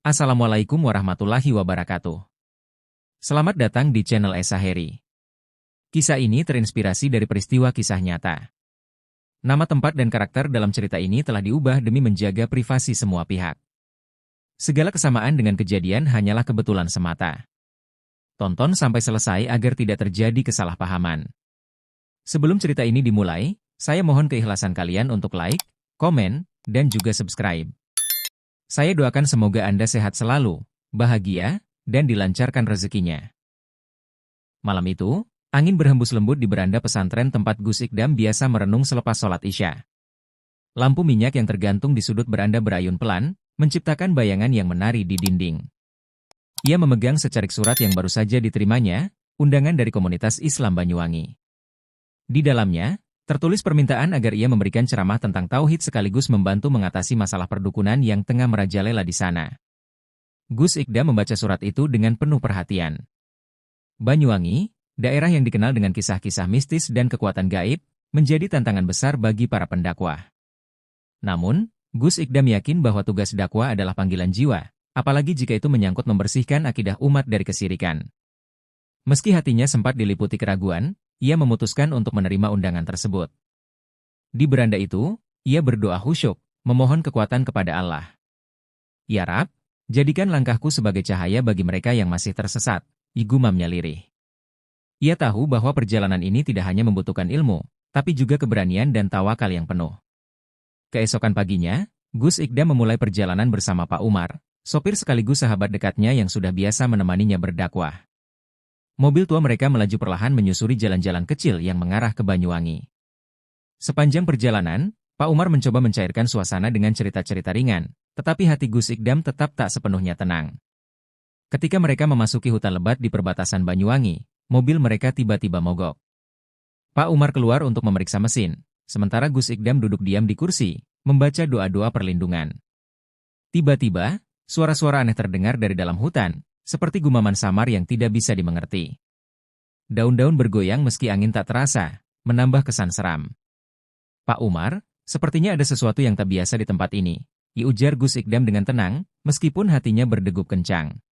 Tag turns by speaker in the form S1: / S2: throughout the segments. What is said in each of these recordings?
S1: Assalamualaikum warahmatullahi wabarakatuh. Selamat datang di channel Esa Heri. Kisah ini terinspirasi dari peristiwa kisah nyata. Nama tempat dan karakter dalam cerita ini telah diubah demi menjaga privasi semua pihak. Segala kesamaan dengan kejadian hanyalah kebetulan semata. Tonton sampai selesai agar tidak terjadi kesalahpahaman. Sebelum cerita ini dimulai, saya mohon keikhlasan kalian untuk like, komen, dan juga subscribe. Saya doakan semoga Anda sehat selalu, bahagia, dan dilancarkan rezekinya. Malam itu, angin berhembus lembut di beranda pesantren tempat Gus Ikdam biasa merenung selepas sholat Isya. Lampu minyak yang tergantung di sudut beranda berayun pelan, menciptakan bayangan yang menari di dinding. Ia memegang secarik surat yang baru saja diterimanya, undangan dari komunitas Islam Banyuwangi. Di dalamnya, tertulis permintaan agar ia memberikan ceramah tentang tauhid sekaligus membantu mengatasi masalah perdukunan yang tengah merajalela di sana. Gus Ikdam membaca surat itu dengan penuh perhatian. Banyuwangi, daerah yang dikenal dengan kisah-kisah mistis dan kekuatan gaib, menjadi tantangan besar bagi para pendakwah. Namun, Gus Ikdam yakin bahwa tugas dakwah adalah panggilan jiwa, apalagi jika itu menyangkut membersihkan akidah umat dari kesirikan. Meski hatinya sempat diliputi keraguan, ia memutuskan untuk menerima undangan tersebut. Di beranda itu, ia berdoa khusyuk, memohon kekuatan kepada Allah. Ya Rab, jadikan langkahku sebagai cahaya bagi mereka yang masih tersesat, gumamnya lirih. Ia tahu bahwa perjalanan ini tidak hanya membutuhkan ilmu, tapi juga keberanian dan tawakal yang penuh. Keesokan paginya, Gus Ikdam memulai perjalanan bersama Pak Umar, sopir sekaligus sahabat dekatnya yang sudah biasa menemaninya berdakwah. Mobil tua mereka melaju perlahan menyusuri jalan-jalan kecil yang mengarah ke Banyuwangi. Sepanjang perjalanan, Pak Umar mencoba mencairkan suasana dengan cerita-cerita ringan, tetapi hati Gus Ikdam tetap tak sepenuhnya tenang. Ketika mereka memasuki hutan lebat di perbatasan Banyuwangi, mobil mereka tiba-tiba mogok. Pak Umar keluar untuk memeriksa mesin, sementara Gus Ikdam duduk diam di kursi, membaca doa-doa perlindungan. Tiba-tiba, suara-suara aneh terdengar dari dalam hutan, seperti gumaman samar yang tidak bisa dimengerti. Daun-daun bergoyang meski angin tak terasa, menambah kesan seram. Pak Umar, sepertinya ada sesuatu yang tak biasa di tempat ini, ujar Gus Ikdam dengan tenang, meskipun hatinya berdegup kencang.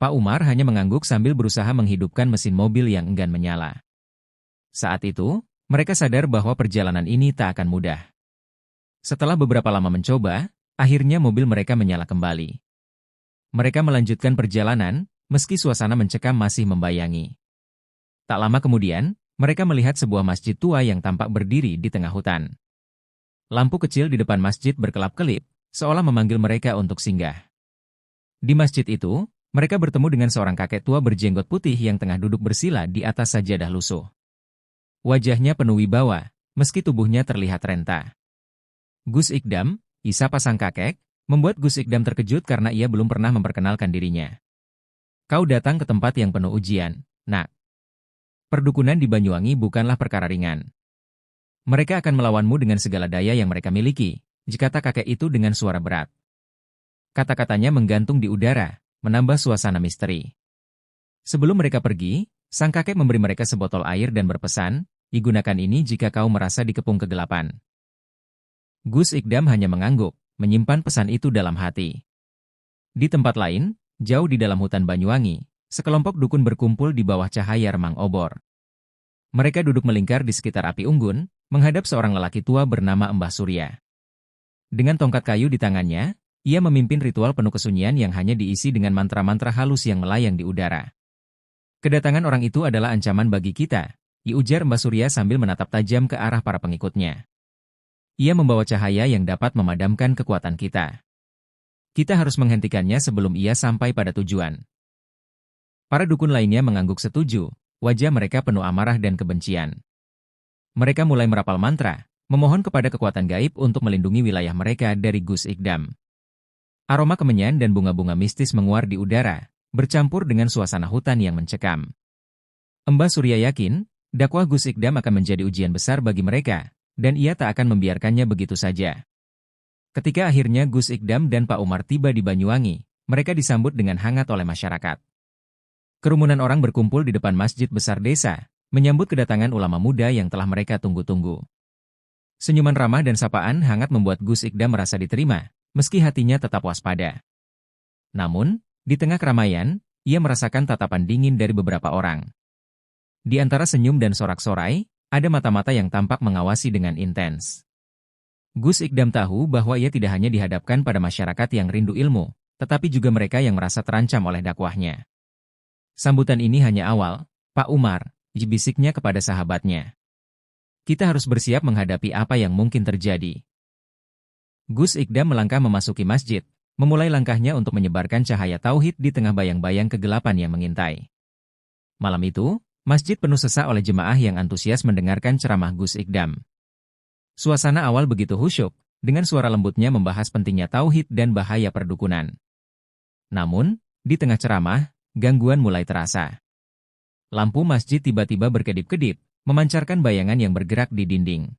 S1: Pak Umar hanya mengangguk sambil berusaha menghidupkan mesin mobil yang enggan menyala. Saat itu, mereka sadar bahwa perjalanan ini tak akan mudah. Setelah beberapa lama mencoba, akhirnya mobil mereka menyala kembali. Mereka melanjutkan perjalanan, meski suasana mencekam masih membayangi. Tak lama kemudian, mereka melihat sebuah masjid tua yang tampak berdiri di tengah hutan. Lampu kecil di depan masjid berkelap-kelip, seolah memanggil mereka untuk singgah. Di masjid itu, mereka bertemu dengan seorang kakek tua berjenggot putih yang tengah duduk bersila di atas sajadah lusuh. Wajahnya penuh wibawa, meski tubuhnya terlihat renta. Gus Ikdam, sapa sang kakek, membuat Gus Ikdam terkejut karena ia belum pernah memperkenalkan dirinya. Kau datang ke tempat yang penuh ujian, nak. Perdukunan di Banyuwangi bukanlah perkara ringan. Mereka akan melawanmu dengan segala daya yang mereka miliki, kata kakek itu dengan suara berat. Kata-katanya menggantung di udara, menambah suasana misteri. Sebelum mereka pergi, sang kakek memberi mereka sebotol air dan berpesan, gunakan ini jika kau merasa dikepung kegelapan. Gus Ikdam hanya mengangguk, menyimpan pesan itu dalam hati. Di tempat lain, jauh di dalam hutan Banyuwangi, sekelompok dukun berkumpul di bawah cahaya remang obor. Mereka duduk melingkar di sekitar api unggun, menghadap seorang lelaki tua bernama Mbah Surya. Dengan tongkat kayu di tangannya, ia memimpin ritual penuh kesunyian yang hanya diisi dengan mantra-mantra halus yang melayang di udara. Kedatangan orang itu adalah ancaman bagi kita, ujar Mbah Surya sambil menatap tajam ke arah para pengikutnya. Ia membawa cahaya yang dapat memadamkan kekuatan kita. Kita harus menghentikannya sebelum ia sampai pada tujuan. Para dukun lainnya mengangguk setuju, wajah mereka penuh amarah dan kebencian. Mereka mulai merapal mantra, memohon kepada kekuatan gaib untuk melindungi wilayah mereka dari Gus Ikdam. Aroma kemenyan dan bunga-bunga mistis menguar di udara, bercampur dengan suasana hutan yang mencekam. Mbah Surya yakin, dakwah Gus Ikdam akan menjadi ujian besar bagi mereka, dan ia tak akan membiarkannya begitu saja. Ketika akhirnya Gus Ikdam dan Pak Umar tiba di Banyuwangi, mereka disambut dengan hangat oleh masyarakat. Kerumunan orang berkumpul di depan masjid besar desa, menyambut kedatangan ulama muda yang telah mereka tunggu-tunggu. Senyuman ramah dan sapaan hangat membuat Gus Ikdam merasa diterima, meski hatinya tetap waspada. Namun, di tengah keramaian, ia merasakan tatapan dingin dari beberapa orang. Di antara senyum dan sorak-sorai, ada mata-mata yang tampak mengawasi dengan intens. Gus Ikdam tahu bahwa ia tidak hanya dihadapkan pada masyarakat yang rindu ilmu, tetapi juga mereka yang merasa terancam oleh dakwahnya. Sambutan ini hanya awal, Pak Umar, bisiknya kepada sahabatnya. Kita harus bersiap menghadapi apa yang mungkin terjadi. Gus Ikdam melangkah memasuki masjid, memulai langkahnya untuk menyebarkan cahaya tauhid di tengah bayang-bayang kegelapan yang mengintai. Malam itu, masjid penuh sesak oleh jemaah yang antusias mendengarkan ceramah Gus Ikdam. Suasana awal begitu khusyuk, dengan suara lembutnya membahas pentingnya tauhid dan bahaya perdukunan. Namun, di tengah ceramah, gangguan mulai terasa. Lampu masjid tiba-tiba berkedip-kedip, memancarkan bayangan yang bergerak di dinding.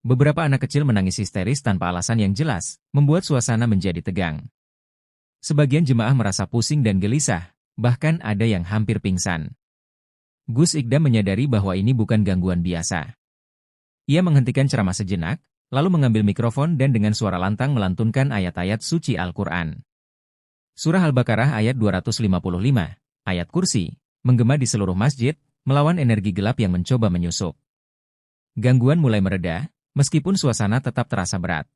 S1: Beberapa anak kecil menangis histeris tanpa alasan yang jelas, membuat suasana menjadi tegang. Sebagian jemaah merasa pusing dan gelisah, bahkan ada yang hampir pingsan. Gus Ikdam menyadari bahwa ini bukan gangguan biasa. Ia menghentikan ceramah sejenak, lalu mengambil mikrofon dan dengan suara lantang melantunkan ayat-ayat suci Al-Quran. Surah Al-Baqarah ayat 255, ayat kursi, menggema di seluruh masjid, melawan energi gelap yang mencoba menyusup. Gangguan mulai mereda, meskipun suasana tetap terasa berat.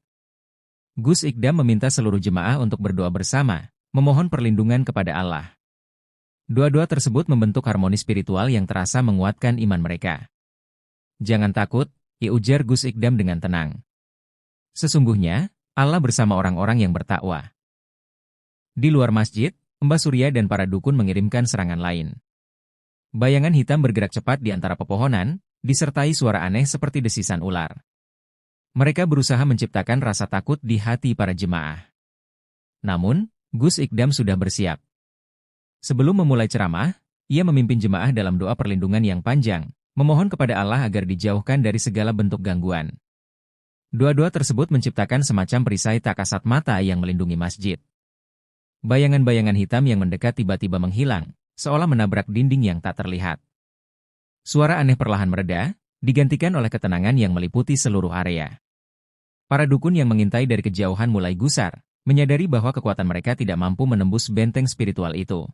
S1: Gus Ikdam meminta seluruh jemaah untuk berdoa bersama, memohon perlindungan kepada Allah. Doa-doa tersebut membentuk harmoni spiritual yang terasa menguatkan iman mereka. Jangan takut, ujar Gus Ikdam dengan tenang. Sesungguhnya, Allah bersama orang-orang yang bertakwa. Di luar masjid, Mbah Surya dan para dukun mengirimkan serangan lain. Bayangan hitam bergerak cepat di antara pepohonan, disertai suara aneh seperti desisan ular. Mereka berusaha menciptakan rasa takut di hati para jemaah. Namun, Gus Ikdam sudah bersiap. Sebelum memulai ceramah, ia memimpin jemaah dalam doa perlindungan yang panjang, memohon kepada Allah agar dijauhkan dari segala bentuk gangguan. Doa-doa tersebut menciptakan semacam perisai tak kasat mata yang melindungi masjid. Bayangan-bayangan hitam yang mendekat tiba-tiba menghilang, seolah menabrak dinding yang tak terlihat. Suara aneh perlahan mereda, digantikan oleh ketenangan yang meliputi seluruh area. Para dukun yang mengintai dari kejauhan mulai gusar, menyadari bahwa kekuatan mereka tidak mampu menembus benteng spiritual itu.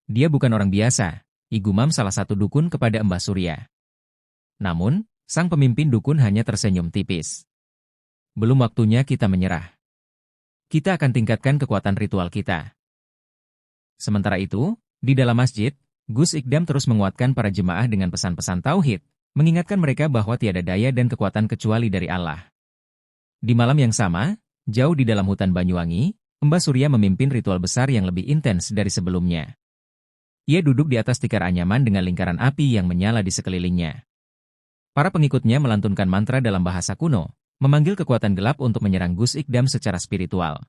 S1: Dia bukan orang biasa, igumam salah satu dukun kepada Mbah Surya. Namun, sang pemimpin dukun hanya tersenyum tipis. Belum waktunya kita menyerah. Kita akan tingkatkan kekuatan ritual kita. Sementara itu, di dalam masjid, Gus Ikdam terus menguatkan para jemaah dengan pesan-pesan tauhid, mengingatkan mereka bahwa tiada daya dan kekuatan kecuali dari Allah. Di malam yang sama, jauh di dalam hutan Banyuwangi, Mbah Surya memimpin ritual besar yang lebih intens dari sebelumnya. Ia duduk di atas tikar anyaman dengan lingkaran api yang menyala di sekelilingnya. Para pengikutnya melantunkan mantra dalam bahasa kuno, memanggil kekuatan gelap untuk menyerang Gus Ikdam secara spiritual.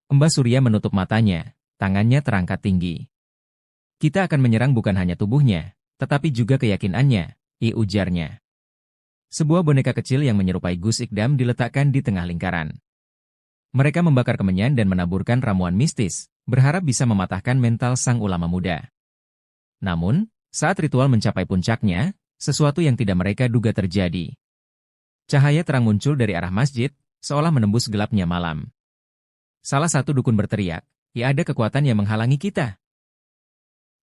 S1: Mbah Surya menutup matanya, tangannya terangkat tinggi. Kita akan menyerang bukan hanya tubuhnya, tetapi juga keyakinannya, ujarnya. Sebuah boneka kecil yang menyerupai Gus Ikdam diletakkan di tengah lingkaran. Mereka membakar kemenyan dan menaburkan ramuan mistis, berharap bisa mematahkan mental sang ulama muda. Namun, saat ritual mencapai puncaknya, sesuatu yang tidak mereka duga terjadi. Cahaya terang muncul dari arah masjid, seolah menembus gelapnya malam. Salah satu dukun berteriak, ada kekuatan yang menghalangi kita."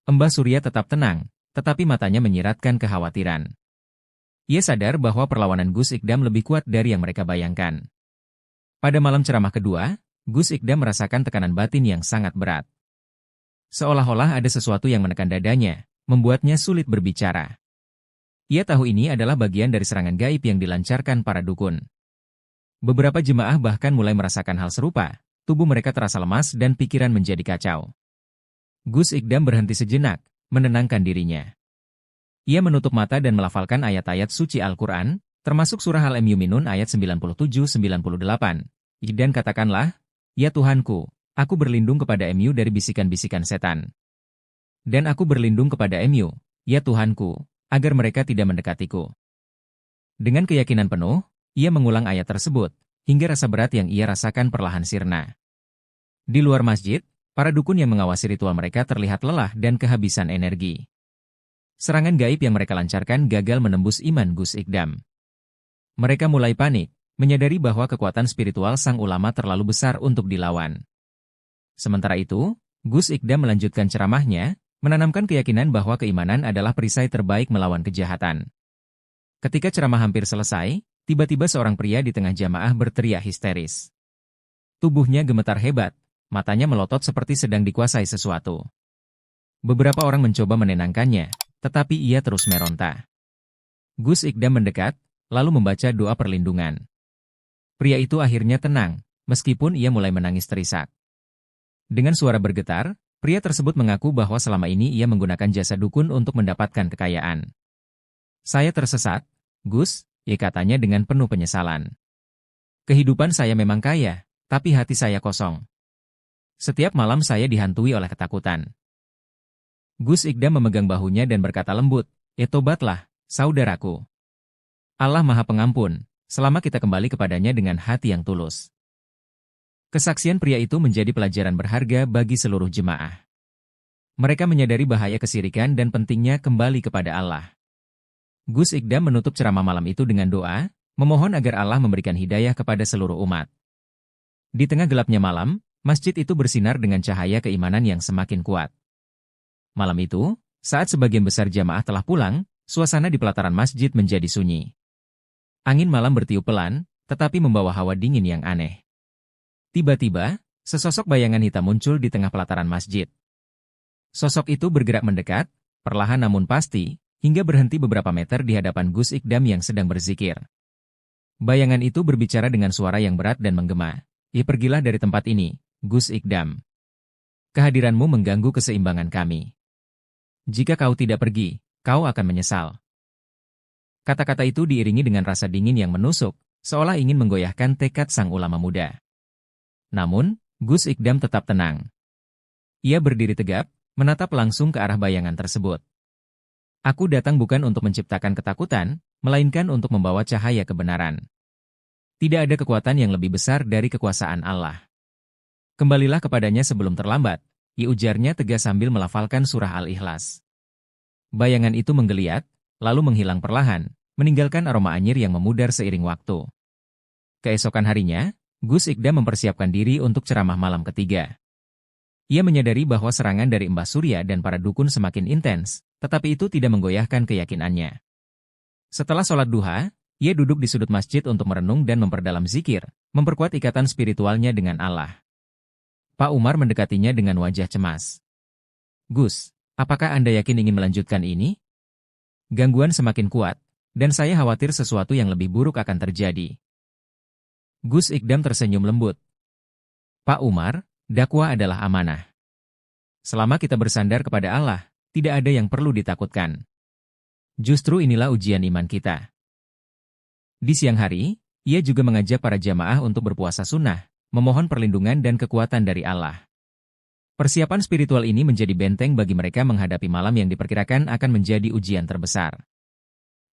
S1: Mbah Surya tetap tenang, tetapi matanya menyiratkan kekhawatiran. Ia sadar bahwa perlawanan Gus Ikdam lebih kuat dari yang mereka bayangkan. Pada malam ceramah kedua, Gus Ikdam merasakan tekanan batin yang sangat berat. Seolah-olah ada sesuatu yang menekan dadanya, membuatnya sulit berbicara. Ia tahu ini adalah bagian dari serangan gaib yang dilancarkan para dukun. Beberapa jemaah bahkan mulai merasakan hal serupa, tubuh mereka terasa lemas dan pikiran menjadi kacau. Gus Ikdam berhenti sejenak, menenangkan dirinya. Ia menutup mata dan melafalkan ayat-ayat suci Al-Quran, termasuk surah Al-Mu'minun ayat 97-98, dan katakanlah, "Ya Tuhanku, aku berlindung kepada MU dari bisikan-bisikan setan. Dan aku berlindung kepada MU, ya Tuhanku, agar mereka tidak mendekatiku." Dengan keyakinan penuh, ia mengulang ayat tersebut, hingga rasa berat yang ia rasakan perlahan sirna. Di luar masjid, para dukun yang mengawasi ritual mereka terlihat lelah dan kehabisan energi. Serangan gaib yang mereka lancarkan gagal menembus iman Gus Ikdam. Mereka mulai panik, menyadari bahwa kekuatan spiritual sang ulama terlalu besar untuk dilawan. Sementara itu, Gus Ikdam melanjutkan ceramahnya, menanamkan keyakinan bahwa keimanan adalah perisai terbaik melawan kejahatan. Ketika ceramah hampir selesai, tiba-tiba seorang pria di tengah jamaah berteriak histeris. Tubuhnya gemetar hebat, matanya melotot seperti sedang dikuasai sesuatu. Beberapa orang mencoba menenangkannya, tetapi ia terus meronta. Gus Ikdam mendekat, lalu membaca doa perlindungan. Pria itu akhirnya tenang, meskipun ia mulai menangis terisak. Dengan suara bergetar, pria tersebut mengaku bahwa selama ini ia menggunakan jasa dukun untuk mendapatkan kekayaan. Saya tersesat, Gus, ia katanya dengan penuh penyesalan. Kehidupan saya memang kaya, tapi hati saya kosong. Setiap malam saya dihantui oleh ketakutan. Gus Ikdam memegang bahunya dan berkata lembut, tobatlah, saudaraku. Allah Maha Pengampun, selama kita kembali kepadanya dengan hati yang tulus. Kesaksian pria itu menjadi pelajaran berharga bagi seluruh jemaah. Mereka menyadari bahaya kesirikan dan pentingnya kembali kepada Allah. Gus Ikdam menutup ceramah malam itu dengan doa, memohon agar Allah memberikan hidayah kepada seluruh umat. Di tengah gelapnya malam, masjid itu bersinar dengan cahaya keimanan yang semakin kuat. Malam itu, saat sebagian besar jamaah telah pulang, suasana di pelataran masjid menjadi sunyi. Angin malam bertiup pelan, tetapi membawa hawa dingin yang aneh. Tiba-tiba, sesosok bayangan hitam muncul di tengah pelataran masjid. Sosok itu bergerak mendekat, perlahan namun pasti, hingga berhenti beberapa meter di hadapan Gus Ikdam yang sedang berzikir. Bayangan itu berbicara dengan suara yang berat dan menggema. Pergilah dari tempat ini, Gus Ikdam. Kehadiranmu mengganggu keseimbangan kami. Jika kau tidak pergi, kau akan menyesal. Kata-kata itu diiringi dengan rasa dingin yang menusuk, seolah ingin menggoyahkan tekad sang ulama muda. Namun, Gus Ikdam tetap tenang. Ia berdiri tegap, menatap langsung ke arah bayangan tersebut. Aku datang bukan untuk menciptakan ketakutan, melainkan untuk membawa cahaya kebenaran. Tidak ada kekuatan yang lebih besar dari kekuasaan Allah. Kembalilah kepadanya sebelum terlambat, ujarnya tegas sambil melafalkan surah Al-Ikhlas. Bayangan itu menggeliat, lalu menghilang perlahan, meninggalkan aroma anyir yang memudar seiring waktu. Keesokan harinya, Gus Ikdam mempersiapkan diri untuk ceramah malam ketiga. Ia menyadari bahwa serangan dari Mbah Surya dan para dukun semakin intens, tetapi itu tidak menggoyahkan keyakinannya. Setelah sholat duha, ia duduk di sudut masjid untuk merenung dan memperdalam zikir, memperkuat ikatan spiritualnya dengan Allah. Pak Umar mendekatinya dengan wajah cemas. Gus, apakah Anda yakin ingin melanjutkan ini? Gangguan semakin kuat, dan saya khawatir sesuatu yang lebih buruk akan terjadi. Gus Ikdam tersenyum lembut. Pak Umar, dakwah adalah amanah. Selama kita bersandar kepada Allah, tidak ada yang perlu ditakutkan. Justru inilah ujian iman kita. Di siang hari, ia juga mengajak para jamaah untuk berpuasa sunnah, memohon perlindungan dan kekuatan dari Allah. Persiapan spiritual ini menjadi benteng bagi mereka menghadapi malam yang diperkirakan akan menjadi ujian terbesar.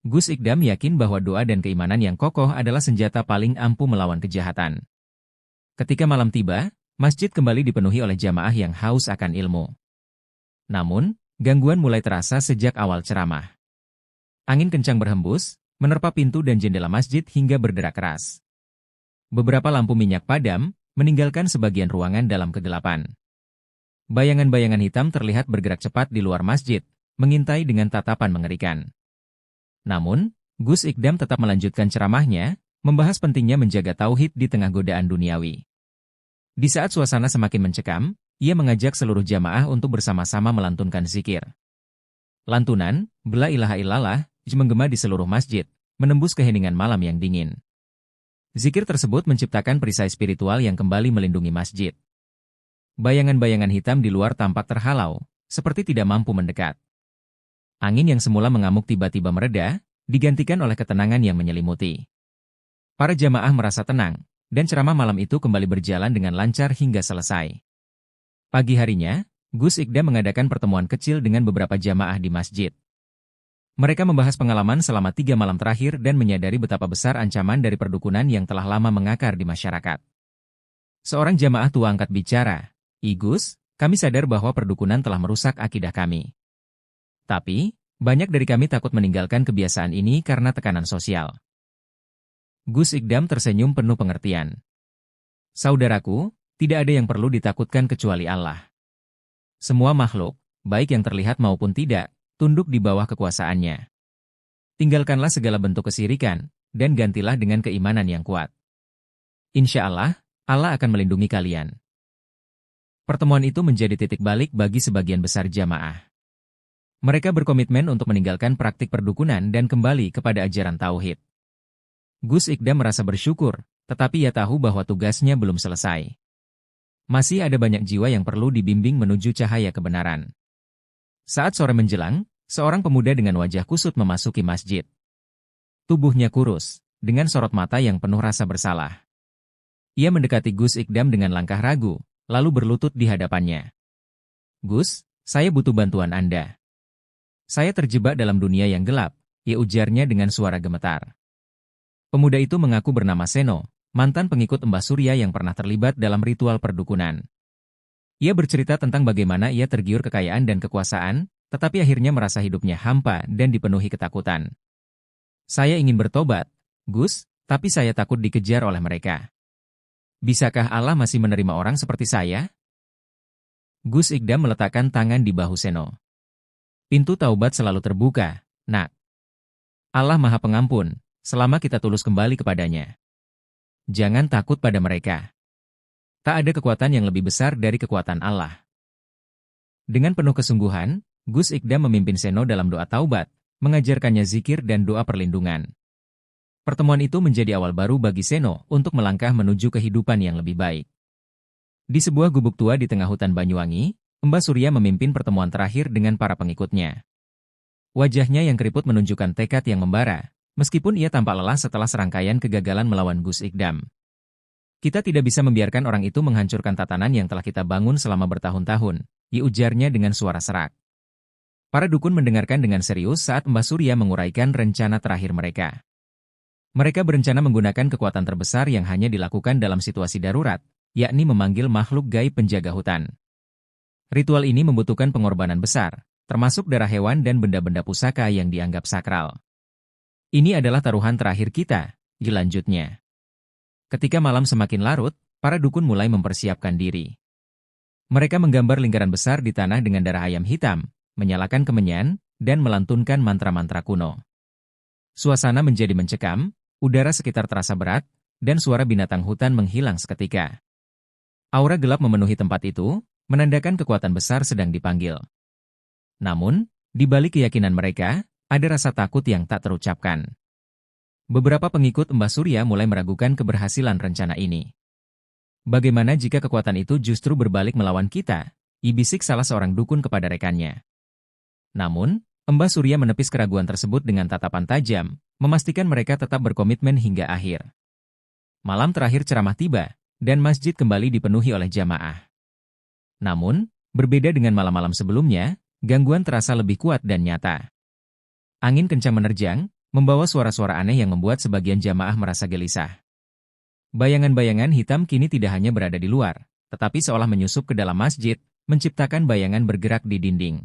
S1: Gus Ikdam yakin bahwa doa dan keimanan yang kokoh adalah senjata paling ampuh melawan kejahatan. Ketika malam tiba, masjid kembali dipenuhi oleh jamaah yang haus akan ilmu. Namun, gangguan mulai terasa sejak awal ceramah. Angin kencang berhembus, menerpa pintu dan jendela masjid hingga berderak keras. Beberapa lampu minyak padam, meninggalkan sebagian ruangan dalam kegelapan. Bayangan-bayangan hitam terlihat bergerak cepat di luar masjid, mengintai dengan tatapan mengerikan. Namun, Gus Ikdam tetap melanjutkan ceramahnya, membahas pentingnya menjaga tauhid di tengah godaan duniawi. Di saat suasana semakin mencekam, ia mengajak seluruh jamaah untuk bersama-sama melantunkan zikir. Lantunan, "La ilaha illallah," menggema di seluruh masjid, menembus keheningan malam yang dingin. Zikir tersebut menciptakan perisai spiritual yang kembali melindungi masjid. Bayangan-bayangan hitam di luar tampak terhalau, seperti tidak mampu mendekat. Angin yang semula mengamuk tiba-tiba mereda, digantikan oleh ketenangan yang menyelimuti. Para jamaah merasa tenang, dan ceramah malam itu kembali berjalan dengan lancar hingga selesai. Pagi harinya, Gus Ikdam mengadakan pertemuan kecil dengan beberapa jamaah di masjid. Mereka membahas pengalaman selama 3 malam terakhir dan menyadari betapa besar ancaman dari perdukunan yang telah lama mengakar di masyarakat. Seorang jamaah tua angkat bicara, "Gus, kami sadar bahwa perdukunan telah merusak akidah kami. Tapi, banyak dari kami takut meninggalkan kebiasaan ini karena tekanan sosial." Gus Ikdam tersenyum penuh pengertian. "Saudaraku, Tidak ada yang perlu ditakutkan kecuali Allah. Semua makhluk, baik yang terlihat maupun tidak, tunduk di bawah kekuasaannya. Tinggalkanlah segala bentuk kesirikan, dan gantilah dengan keimanan yang kuat. Insya Allah, Allah akan melindungi kalian. Pertemuan itu menjadi titik balik bagi sebagian besar jamaah. Mereka berkomitmen untuk meninggalkan praktik perdukunan dan kembali kepada ajaran tauhid. Gus Ikdam merasa bersyukur, tetapi ia tahu bahwa tugasnya belum selesai. Masih ada banyak jiwa yang perlu dibimbing menuju cahaya kebenaran. Saat sore menjelang, seorang pemuda dengan wajah kusut memasuki masjid. Tubuhnya kurus, dengan sorot mata yang penuh rasa bersalah. Ia mendekati Gus Ikdam dengan langkah ragu, lalu berlutut di hadapannya. "Gus, saya butuh bantuan Anda. Saya terjebak dalam dunia yang gelap," ia ujarnya dengan suara gemetar. Pemuda itu mengaku bernama Seno, mantan pengikut Mbah Surya yang pernah terlibat dalam ritual perdukunan. Ia bercerita tentang bagaimana ia tergiur kekayaan dan kekuasaan, tetapi akhirnya merasa hidupnya hampa dan dipenuhi ketakutan. "Saya ingin bertobat, Gus, tapi saya takut dikejar oleh mereka. Bisakah Allah masih menerima orang seperti saya?" Gus Ikdam meletakkan tangan di bahu Seno. "Pintu taubat selalu terbuka, Nak. Allah Maha Pengampun, selama kita tulus kembali kepadanya. Jangan takut pada mereka. Tak ada kekuatan yang lebih besar dari kekuatan Allah." Dengan penuh kesungguhan, Gus Ikdam memimpin Seno dalam doa taubat, mengajarkannya zikir dan doa perlindungan. Pertemuan itu menjadi awal baru bagi Seno untuk melangkah menuju kehidupan yang lebih baik. Di sebuah gubuk tua di tengah hutan Banyuwangi, Mbah Surya memimpin pertemuan terakhir dengan para pengikutnya. Wajahnya yang keriput menunjukkan tekad yang membara, meskipun ia tampak lelah setelah serangkaian kegagalan melawan Gus Ikdam. "Kita tidak bisa membiarkan orang itu menghancurkan tatanan yang telah kita bangun selama bertahun-tahun," ujarnya dengan suara serak. Para dukun mendengarkan dengan serius saat Mbah Surya menguraikan rencana terakhir mereka. Mereka berencana menggunakan kekuatan terbesar yang hanya dilakukan dalam situasi darurat, yakni memanggil makhluk gaib penjaga hutan. Ritual ini membutuhkan pengorbanan besar, termasuk darah hewan dan benda-benda pusaka yang dianggap sakral. "Ini adalah taruhan terakhir kita," dilanjutnya. Ketika malam semakin larut, para dukun mulai mempersiapkan diri. Mereka menggambar lingkaran besar di tanah dengan darah ayam hitam, menyalakan kemenyan, dan melantunkan mantra-mantra kuno. Suasana menjadi mencekam, udara sekitar terasa berat, dan suara binatang hutan menghilang seketika. Aura gelap memenuhi tempat itu, menandakan kekuatan besar sedang dipanggil. Namun, di balik keyakinan mereka, ada rasa takut yang tak terucapkan. Beberapa pengikut Mbah Surya mulai meragukan keberhasilan rencana ini. "Bagaimana jika kekuatan itu justru berbalik melawan kita?" ibisik salah seorang dukun kepada rekannya. Namun, Mbah Surya menepis keraguan tersebut dengan tatapan tajam, memastikan mereka tetap berkomitmen hingga akhir. Malam terakhir ceramah tiba, dan masjid kembali dipenuhi oleh jamaah. Namun, berbeda dengan malam-malam sebelumnya, gangguan terasa lebih kuat dan nyata. Angin kencang menerjang, membawa suara-suara aneh yang membuat sebagian jamaah merasa gelisah. Bayangan-bayangan hitam kini tidak hanya berada di luar, tetapi seolah menyusup ke dalam masjid, menciptakan bayangan bergerak di dinding.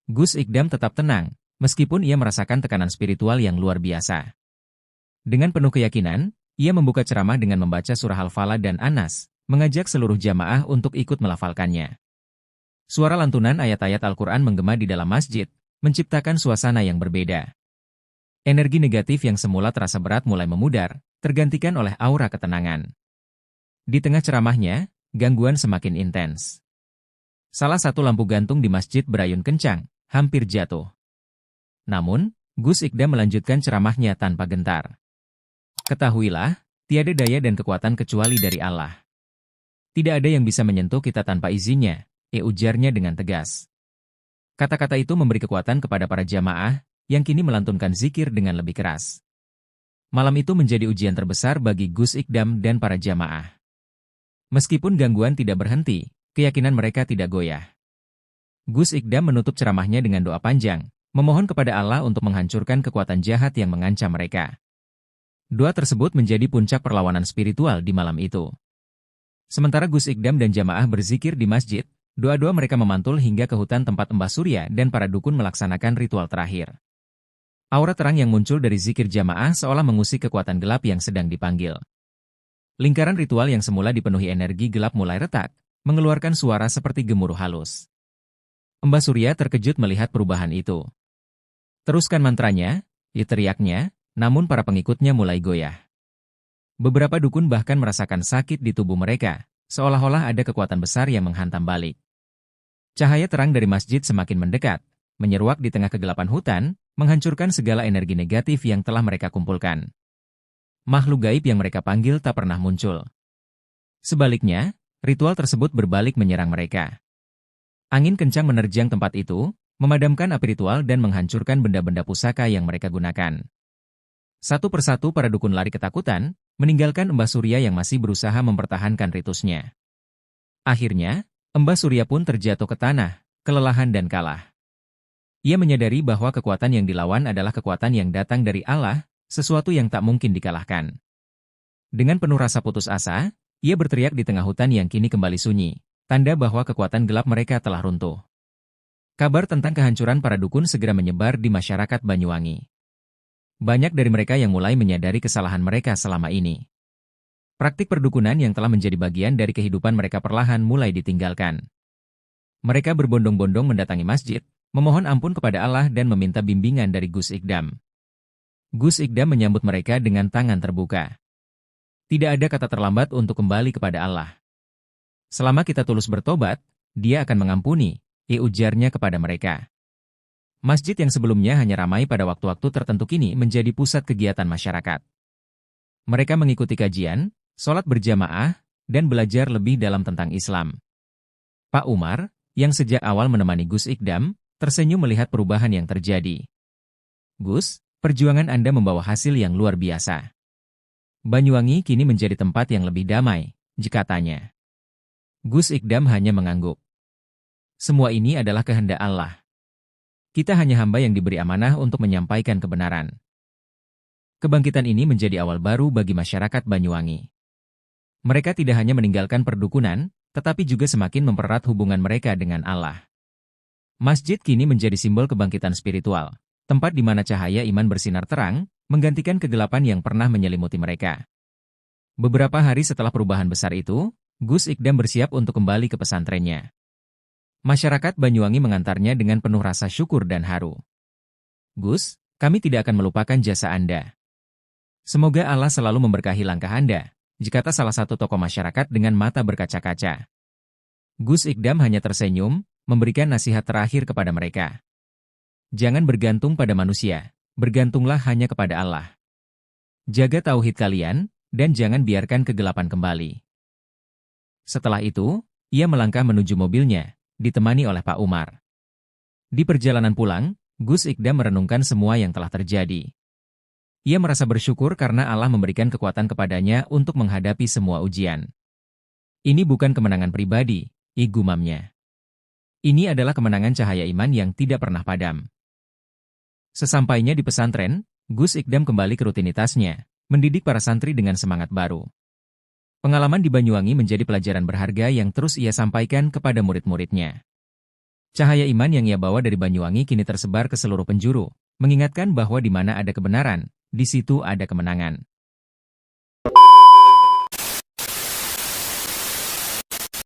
S1: Gus Ikdam tetap tenang, meskipun ia merasakan tekanan spiritual yang luar biasa. Dengan penuh keyakinan, ia membuka ceramah dengan membaca surah Al-Falaq dan An-Nas, mengajak seluruh jamaah untuk ikut melafalkannya. Suara lantunan ayat-ayat Al-Quran menggema di dalam masjid, menciptakan suasana yang berbeda. Energi negatif yang semula terasa berat mulai memudar, tergantikan oleh aura ketenangan. Di tengah ceramahnya, gangguan semakin intens. Salah satu lampu gantung di masjid berayun kencang, hampir jatuh. Namun, Gus Ikdam melanjutkan ceramahnya tanpa gentar. "Ketahuilah, tiada daya dan kekuatan kecuali dari Allah. Tidak ada yang bisa menyentuh kita tanpa izinnya," ujarnya dengan tegas. Kata-kata itu memberi kekuatan kepada para jamaah, yang kini melantunkan zikir dengan lebih keras. Malam itu menjadi ujian terbesar bagi Gus Ikdam dan para jamaah. Meskipun gangguan tidak berhenti, keyakinan mereka tidak goyah. Gus Ikdam menutup ceramahnya dengan doa panjang, memohon kepada Allah untuk menghancurkan kekuatan jahat yang mengancam mereka. Doa tersebut menjadi puncak perlawanan spiritual di malam itu. Sementara Gus Ikdam dan jamaah berzikir di masjid, doa-doa mereka memantul hingga ke hutan tempat Mbah Surya dan para dukun melaksanakan ritual terakhir. Aura terang yang muncul dari zikir jamaah seolah mengusik kekuatan gelap yang sedang dipanggil. Lingkaran ritual yang semula dipenuhi energi gelap mulai retak, mengeluarkan suara seperti gemuruh halus. Mbah Surya terkejut melihat perubahan itu. Teruskan mantranya, teriaknya, namun para pengikutnya mulai goyah. Beberapa dukun bahkan merasakan sakit di tubuh mereka, seolah-olah ada kekuatan besar yang menghantam balik. Cahaya terang dari masjid semakin mendekat, menyeruak di tengah kegelapan hutan, menghancurkan segala energi negatif yang telah mereka kumpulkan. Makhluk gaib yang mereka panggil tak pernah muncul. Sebaliknya, ritual tersebut berbalik menyerang mereka. Angin kencang menerjang tempat itu, memadamkan api ritual dan menghancurkan benda-benda pusaka yang mereka gunakan. Satu persatu para dukun lari ketakutan, meninggalkan Mbah Surya yang masih berusaha mempertahankan ritusnya. Akhirnya, Mbah Surya pun terjatuh ke tanah, kelelahan dan kalah. Ia menyadari bahwa kekuatan yang dilawan adalah kekuatan yang datang dari Allah, sesuatu yang tak mungkin dikalahkan. Dengan penuh rasa putus asa, ia berteriak di tengah hutan yang kini kembali sunyi, tanda bahwa kekuatan gelap mereka telah runtuh. Kabar tentang kehancuran para dukun segera menyebar di masyarakat Banyuwangi. Banyak dari mereka yang mulai menyadari kesalahan mereka selama ini. Praktik perdukunan yang telah menjadi bagian dari kehidupan mereka perlahan mulai ditinggalkan. Mereka berbondong-bondong mendatangi masjid, memohon ampun kepada Allah dan meminta bimbingan dari Gus Ikdam. Gus Ikdam menyambut mereka dengan tangan terbuka. Tidak ada kata terlambat untuk kembali kepada Allah. Selama kita tulus bertobat, Dia akan mengampuni, ujarnya kepada mereka. Masjid yang sebelumnya hanya ramai pada waktu-waktu tertentu kini menjadi pusat kegiatan masyarakat. Mereka mengikuti kajian, sholat berjamaah, dan belajar lebih dalam tentang Islam. Pak Umar, yang sejak awal menemani Gus Ikdam, tersenyum melihat perubahan yang terjadi. Gus, perjuangan Anda membawa hasil yang luar biasa. Banyuwangi kini menjadi tempat yang lebih damai, katanya. Gus Ikdam hanya mengangguk. Semua ini adalah kehendak Allah. Kita hanya hamba yang diberi amanah untuk menyampaikan kebenaran. Kebangkitan ini menjadi awal baru bagi masyarakat Banyuwangi. Mereka tidak hanya meninggalkan perdukunan, tetapi juga semakin mempererat hubungan mereka dengan Allah. Masjid kini menjadi simbol kebangkitan spiritual, tempat di mana cahaya iman bersinar terang, menggantikan kegelapan yang pernah menyelimuti mereka. Beberapa hari setelah perubahan besar itu, Gus Ikdam bersiap untuk kembali ke pesantrennya. Masyarakat Banyuwangi mengantarnya dengan penuh rasa syukur dan haru. Gus, kami tidak akan melupakan jasa Anda. Semoga Allah selalu memberkahi langkah Anda, kata salah satu tokoh masyarakat dengan mata berkaca-kaca. Gus Ikdam hanya tersenyum, memberikan nasihat terakhir kepada mereka. Jangan bergantung pada manusia, bergantunglah hanya kepada Allah. Jaga tauhid kalian, dan jangan biarkan kegelapan kembali. Setelah itu, ia melangkah menuju mobilnya, ditemani oleh Pak Umar. Di perjalanan pulang, Gus Ikdam merenungkan semua yang telah terjadi. Ia merasa bersyukur karena Allah memberikan kekuatan kepadanya untuk menghadapi semua ujian. Ini bukan kemenangan pribadi, gumamnya. Ini adalah kemenangan cahaya iman yang tidak pernah padam. Sesampainya di pesantren, Gus Ikdam kembali ke rutinitasnya, mendidik para santri dengan semangat baru. Pengalaman di Banyuwangi menjadi pelajaran berharga yang terus ia sampaikan kepada murid-muridnya. Cahaya iman yang ia bawa dari Banyuwangi kini tersebar ke seluruh penjuru, mengingatkan bahwa di mana ada kebenaran, di situ ada kemenangan.